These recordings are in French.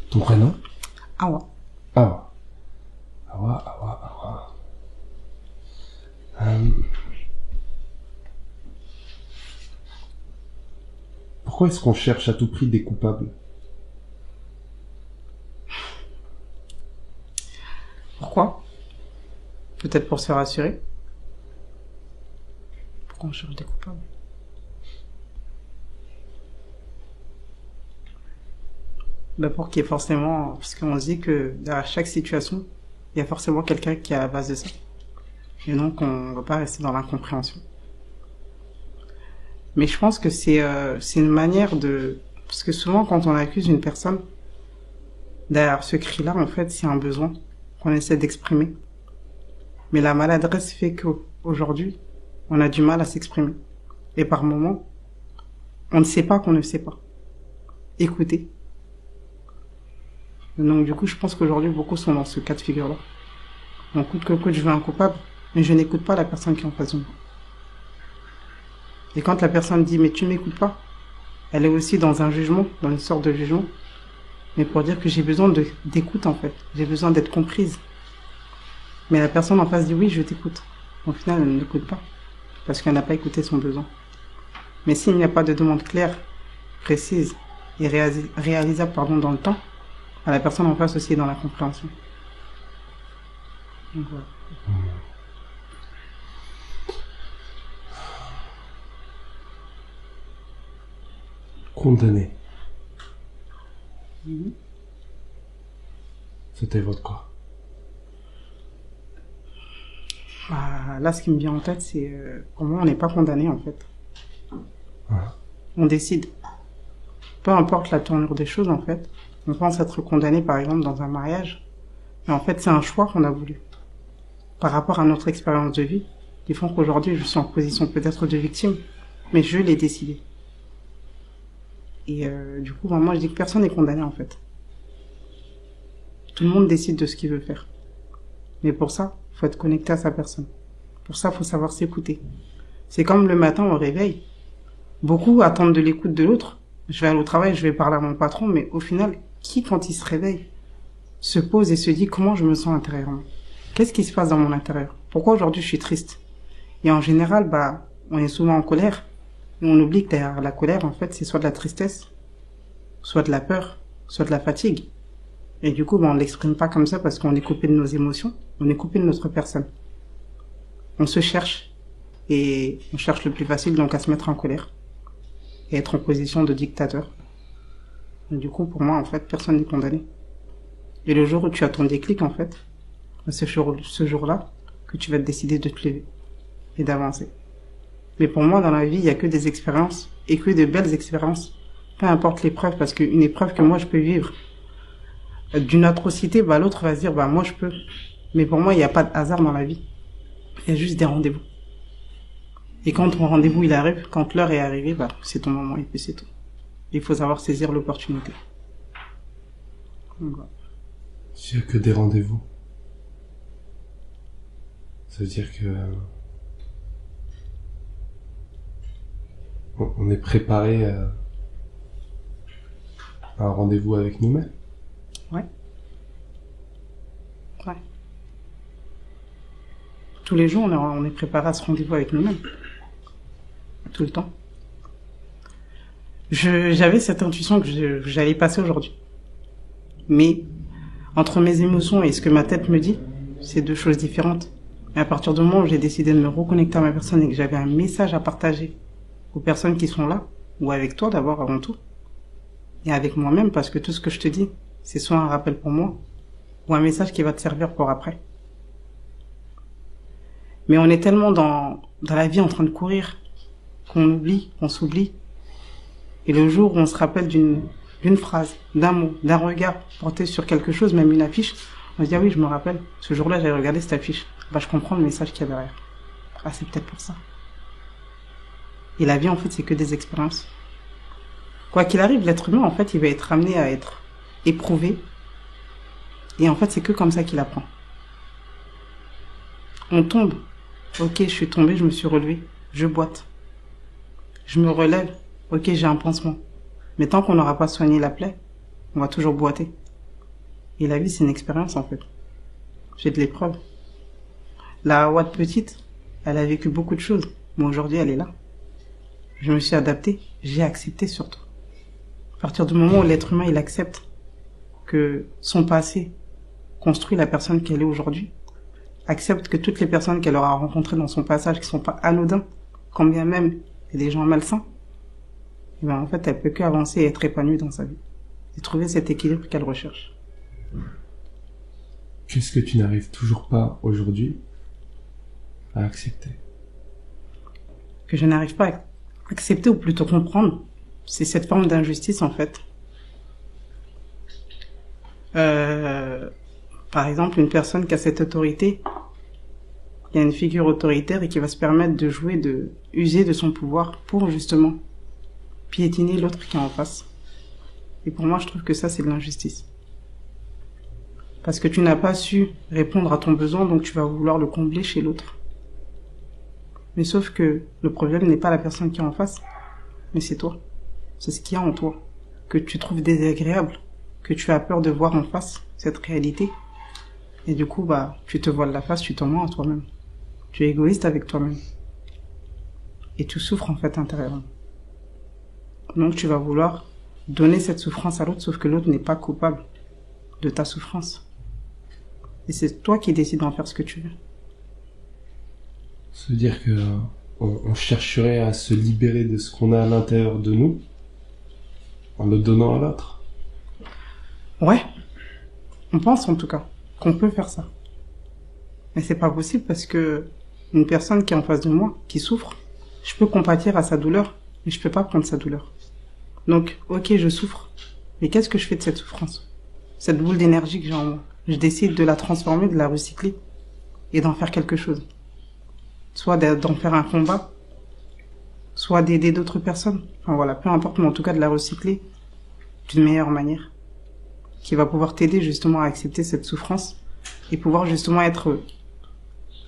Ton prénom? Awa. Awa. Awa, Awa, Awa. Pourquoi est-ce qu'on cherche à tout prix des coupables? Pourquoi? Peut-être pour se rassurer. Pourquoi on cherche des coupables? Ben pour qu'il y ait forcément... Parce qu'on se dit que derrière chaque situation, il y a forcément quelqu'un qui est à la base de ça. Et donc, on ne va pas rester dans l'incompréhension. Mais je pense que c'est une manière de... Parce que souvent, quand on accuse une personne, derrière ce cri-là, en fait, c'est un besoin qu'on essaie d'exprimer. Mais la maladresse fait qu'aujourd'hui, on a du mal à s'exprimer. Et par moments, on ne sait pas qu'on ne sait pas. Écouter. Donc du coup, je pense qu'aujourd'hui, beaucoup sont dans ce cas de figure-là. Donc coûte que coûte, je veux un coupable, mais je n'écoute pas la personne qui est en face de moi. Et quand la personne dit « mais tu m'écoutes pas », elle est aussi dans un jugement, dans une sorte de jugement. Mais pour dire que j'ai besoin d'écoute en fait. J'ai besoin d'être comprise. Mais la personne en face dit « oui, je t'écoute ». Au final, elle ne l'écoute pas. Parce qu'elle n'a pas écouté son besoin. Mais s'il n'y a pas de demande claire, précise et réalisable dans le temps, la personne en face aussi est dans la compréhension. Donc, voilà. Condamné. Ça t'évoque quoi? Là, ce qui me vient en tête, c'est comment on n'est pas condamné, en fait. Voilà. On décide. Peu importe la tournure des choses, en fait. On pense être condamné, par exemple, dans un mariage. Mais en fait, c'est un choix qu'on a voulu. Par rapport à notre expérience de vie, qui font qu'aujourd'hui, je suis en position peut-être de victime, mais je l'ai décidé. Et du coup, moi, je dis que personne n'est condamné, en fait. Tout le monde décide de ce qu'il veut faire. Mais pour ça, il faut être connecté à sa personne. Pour ça, il faut savoir s'écouter. C'est comme le matin au réveil. Beaucoup attendent de l'écoute de l'autre. Je vais aller au travail, je vais parler à mon patron, mais au final, qui, quand il se réveille, se pose et se dit comment je me sens intérieurement? Qu'est-ce qui se passe dans mon intérieur? Pourquoi aujourd'hui je suis triste? Et en général, on est souvent en colère. Et on oublie que derrière la colère, en fait, c'est soit de la tristesse, soit de la peur, soit de la fatigue. Et du coup, on ne l'exprime pas comme ça parce qu'on est coupé de nos émotions, on est coupé de notre personne. On se cherche, et on cherche le plus facile, donc à se mettre en colère, et être en position de dictateur. Et du coup, pour moi, en fait, personne n'est condamné. Et le jour où tu as ton déclic, en fait, c'est ce jour-là que tu vas te décider de te lever et d'avancer. Mais pour moi, dans la vie, il n'y a que des expériences, et que de belles expériences. Peu importe l'épreuve, parce qu'une épreuve que moi je peux vivre, d'une atrocité, l'autre va se dire, moi je peux. Mais pour moi, il n'y a pas de hasard dans la vie. Il y a juste des rendez-vous. Et quand ton rendez-vous il arrive, quand l'heure est arrivée, c'est ton moment et puis c'est tout. Il faut savoir saisir l'opportunité. Voilà. S'il n'y a que des rendez-vous, ça veut dire que on est préparé à un rendez-vous avec nous-mêmes. Ouais. Ouais. Tous les jours, on est préparé à ce rendez-vous avec nous-mêmes. Tout le temps. J'avais cette intuition que j'allais passer aujourd'hui. Mais, entre mes émotions et ce que ma tête me dit, c'est deux choses différentes. Et à partir du moment où j'ai décidé de me reconnecter à ma personne et que j'avais un message à partager aux personnes qui sont là, ou avec toi d'abord avant tout, et avec moi-même, parce que tout ce que je te dis, c'est soit un rappel pour moi, ou un message qui va te servir pour après. Mais on est tellement dans la vie en train de courir, qu'on oublie, qu'on s'oublie. Et le jour où on se rappelle d'une phrase, d'un mot, d'un regard porté sur quelque chose, même une affiche, on se dit, ah oui, je me rappelle, ce jour-là, j'avais regardé cette affiche. Je comprends le message qu'il y a derrière. Ah, c'est peut-être pour ça. Et la vie, en fait, c'est que des expériences. Quoi qu'il arrive, l'être humain, en fait, il va être amené à être éprouvé. Et en fait, c'est que comme ça qu'il apprend. On tombe. Ok, je suis tombé, je me suis relevé. Je boite. Je me relève. Ok, j'ai un pansement. Mais tant qu'on n'aura pas soigné la plaie, on va toujours boiter. Et la vie, c'est une expérience, en fait. J'ai de l'épreuve. La Watt petite, elle a vécu beaucoup de choses. Mais aujourd'hui, elle est là. Je me suis adapté. J'ai accepté surtout. À partir du moment où l'être humain, il accepte que son passé construit la personne qu'elle est aujourd'hui, accepte que toutes les personnes qu'elle aura rencontrées dans son passage qui sont pas anodins, quand bien même il y a des gens malsains, et ben en fait, elle peut qu'avancer et être épanouie dans sa vie. Et trouver cet équilibre qu'elle recherche. Qu'est-ce que tu n'arrives toujours pas aujourd'hui à accepter? Que je n'arrive pas à accepter ou plutôt comprendre, c'est cette forme d'injustice en fait. Par exemple, une personne qui a cette autorité, il y a une figure autoritaire et qui va se permettre de jouer, de user de son pouvoir pour justement piétiner l'autre qui est en face. Et pour moi, je trouve que ça, c'est de l'injustice. Parce que tu n'as pas su répondre à ton besoin, donc tu vas vouloir le combler chez l'autre. Mais sauf que le problème n'est pas la personne qui est en face, mais c'est toi. C'est ce qu'il y a en toi, que tu trouves désagréable, que tu as peur de voir en face cette réalité. Et du coup, tu te voiles la face, tu t'en mens à toi-même. Tu es égoïste avec toi-même. Et tu souffres en fait intérieurement. Donc tu vas vouloir donner cette souffrance à l'autre, sauf que l'autre n'est pas coupable de ta souffrance. Et c'est toi qui décides d'en faire ce que tu veux. Ça veut dire que on chercherait à se libérer de ce qu'on a à l'intérieur de nous en le donnant à l'autre. Ouais. On pense en tout cas qu'on peut faire ça. Mais c'est pas possible parce que une personne qui est en face de moi, qui souffre, je peux compatir à sa douleur, mais je peux pas prendre sa douleur. Donc, ok, je souffre. Mais qu'est-ce que je fais de cette souffrance? Cette boule d'énergie que j'ai en moi. Je décide de la transformer, de la recycler et d'en faire quelque chose. Soit d'en faire un combat, soit d'aider d'autres personnes. Enfin voilà, peu importe, mais en tout cas de la recycler d'une meilleure manière. Qui va pouvoir t'aider justement à accepter cette souffrance et pouvoir justement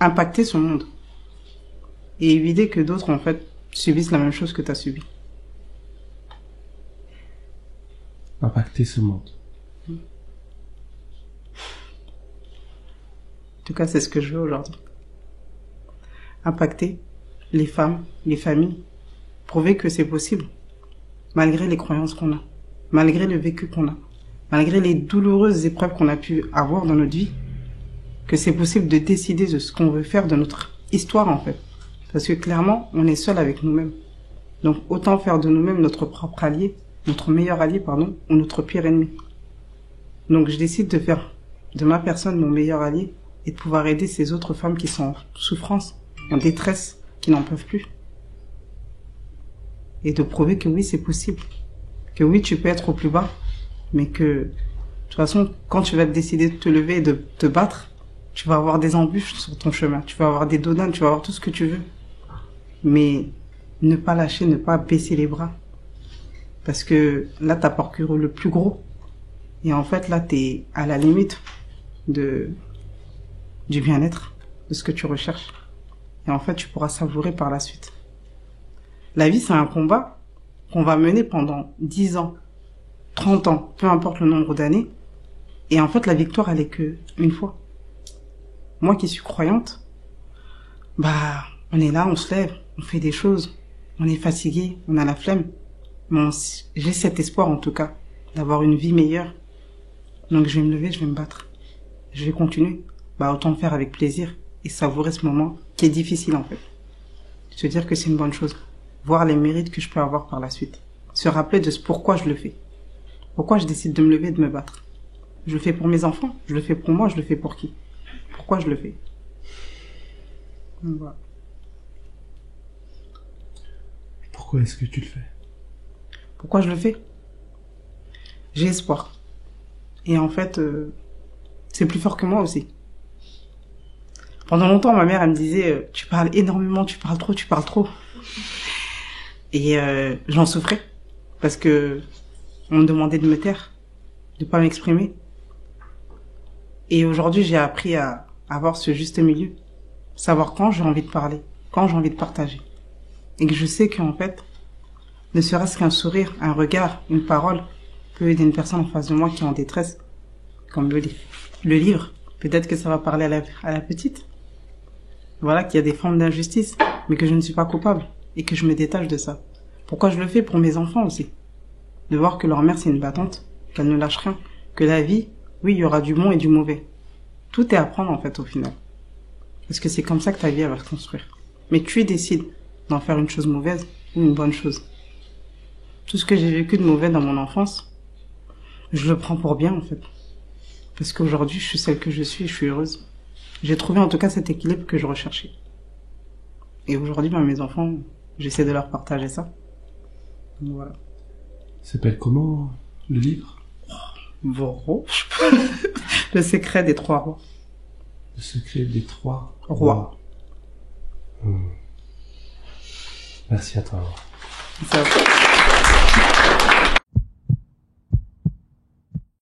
impacter son monde. Et éviter que d'autres, en fait, subissent la même chose que tu as subi. Impacter ce monde. En tout cas, c'est ce que je veux aujourd'hui. Impacter les femmes, les familles, prouver que c'est possible, malgré les croyances qu'on a, malgré le vécu qu'on a, malgré les douloureuses épreuves qu'on a pu avoir dans notre vie, que c'est possible de décider de ce qu'on veut faire de notre histoire en fait. Parce que clairement, on est seul avec nous-mêmes. Donc autant faire de nous-mêmes notre propre allié, notre meilleur allié, pardon, ou notre pire ennemi. Donc je décide de faire de ma personne mon meilleur allié et de pouvoir aider ces autres femmes qui sont en souffrance, en détresse, qui n'en peuvent plus. Et de prouver que oui, c'est possible. Que oui, tu peux être au plus bas, mais que, de toute façon, quand tu vas décider de te lever et de te battre, tu vas avoir des embûches sur ton chemin, tu vas avoir des dodanes, tu vas avoir tout ce que tu veux. Mais ne pas lâcher, ne pas baisser les bras. Parce que là, t'as parcouru le plus gros. Et en fait, là, t'es à la limite du bien-être, de ce que tu recherches. Et en fait, tu pourras savourer par la suite. La vie, c'est un combat qu'on va mener pendant 10 ans, 30 ans, peu importe le nombre d'années. Et en fait, la victoire, elle est que une fois. Moi qui suis croyante, on est là, on se lève, on fait des choses, on est fatigué, on a la flemme. Mais j'ai cet espoir, en tout cas, d'avoir une vie meilleure. Donc je vais me lever, je vais me battre. Je vais continuer. Autant le faire avec plaisir et savourer ce moment qui est difficile, en fait. Se dire que c'est une bonne chose. Voir les mérites que je peux avoir par la suite. Se rappeler de pourquoi je le fais. Pourquoi je décide de me lever et de me battre. Je le fais pour mes enfants, je le fais pour moi, je le fais pour qui? Pourquoi je le fais? Donc, voilà. Pourquoi est-ce que tu le fais? Pourquoi je le fais? J'ai espoir. Et en fait, c'est plus fort que moi aussi. Pendant longtemps, ma mère, elle me disait, tu parles énormément, tu parles trop. Et j'en souffrais. Parce que on me demandait de me taire, de pas m'exprimer. Et aujourd'hui, j'ai appris à avoir ce juste milieu. Savoir quand j'ai envie de parler, quand j'ai envie de partager. Et que je sais qu'en fait, ne serait-ce qu'un sourire, un regard, une parole peut aider une personne en face de moi qui est en détresse. comme le livre. Peut-être que ça va parler à la petite. Voilà, qu'il y a des formes d'injustice, mais que je ne suis pas coupable et que je me détache de ça. Pourquoi je le fais? Pour mes enfants aussi. De voir que leur mère, c'est une battante, qu'elle ne lâche rien, que la vie, oui, il y aura du bon et du mauvais. Tout est à prendre, en fait, au final. Parce que c'est comme ça que ta vie, elle va se construire. Mais tu décides d'en faire une chose mauvaise ou une bonne chose. Tout ce que j'ai vécu de mauvais dans mon enfance, je le prends pour bien, en fait. Parce qu'aujourd'hui, je suis celle que je suis et je suis heureuse. J'ai trouvé en tout cas cet équilibre que je recherchais. Et aujourd'hui, mes enfants, j'essaie de leur partager ça. Donc, voilà. Ça s'appelle comment, le livre? Voro. Le secret des 3 rois. Le secret des 3 rois. Merci à toi. Merci à vous.